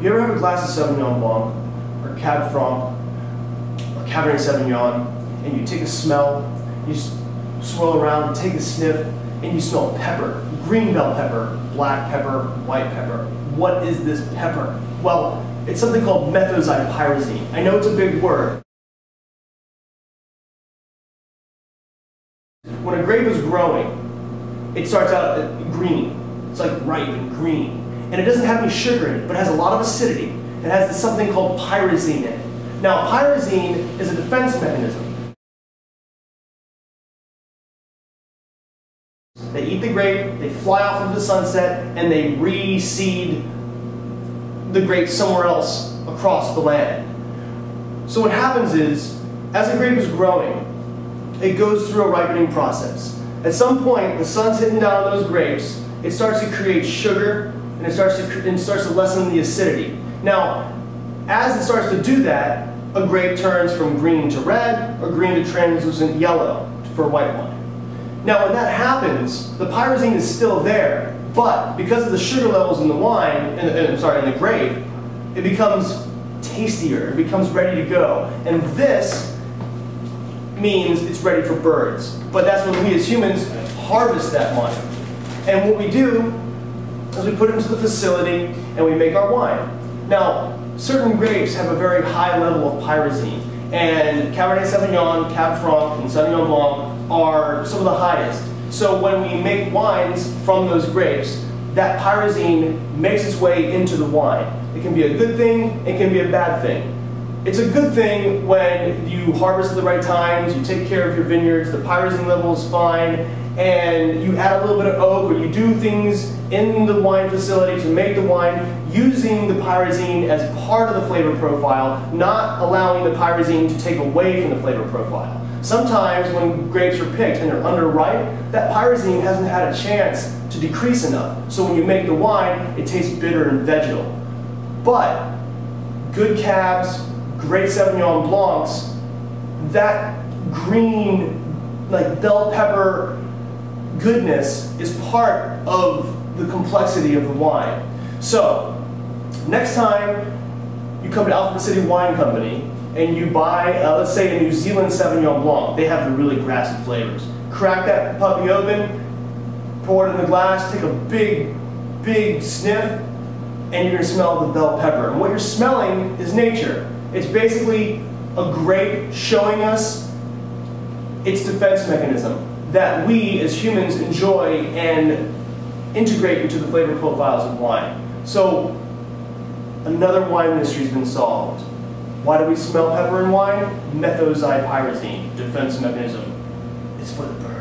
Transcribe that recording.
You ever have a glass of Sauvignon Blanc, or Cab Franc, or Cabernet Sauvignon, and you take a smell, you swirl around, take a sniff, and you smell pepper, green bell pepper, black pepper, white pepper. What is this pepper? Well, it's something called methylxylpyrazine. I know it's a big word. When a grape is growing, it starts out green. It's like ripe and green. And it doesn't have any sugar in it, but it has a lot of acidity. It has something called pyrazine in it. Now, pyrazine is a defense mechanism. They eat the grape, they fly off into the sunset, and they reseed the grape somewhere else across the land. So what happens is, as a grape is growing, it goes through a ripening process. At some point, the sun's hitting down on those grapes, it starts to create sugar, and it starts to lessen the acidity. Now, as it starts to do that, a grape turns from green to red, or green to translucent yellow for white wine. Now, when that happens, the pyrazine is still there, but because of the sugar levels in the wine, in the grape, it becomes tastier, it becomes ready to go. And this means it's ready for birds. But that's when we as humans harvest that wine. And what we do is we put it into the facility and we make our wine. Now, certain grapes have a very high level of pyrazine, and Cabernet Sauvignon, Cab Franc, and Sauvignon Blanc are some of the highest. So when we make wines from those grapes, that pyrazine makes its way into the wine. It can be a good thing, it can be a bad thing. It's a good thing when you harvest at the right times, you take care of your vineyards, the pyrazine level is fine, and you add a little bit of oak, or you do things in the wine facility to make the wine using the pyrazine as part of the flavor profile, not allowing the pyrazine to take away from the flavor profile. Sometimes when grapes are picked and they're underripe, that pyrazine hasn't had a chance to decrease enough. So when you make the wine, it tastes bitter and vegetal. But good cabs, great Sauvignon Blancs, that green, like bell pepper goodness is part of the complexity of the wine. So, next time you come to Alphabet City Wine Company and you buy, let's say, a New Zealand Sauvignon Blanc, they have the really grassy flavors. Crack that puppy open, pour it in the glass, take a big sniff, and you're going to smell the bell pepper. And what you're smelling is nature. It's basically a grape showing us its defense mechanism that we as humans enjoy and integrate into the flavor profiles of wine. So another wine mystery has been solved. Why do we smell pepper in wine? Methylxylpyrazine, defense mechanism. It's for the bird.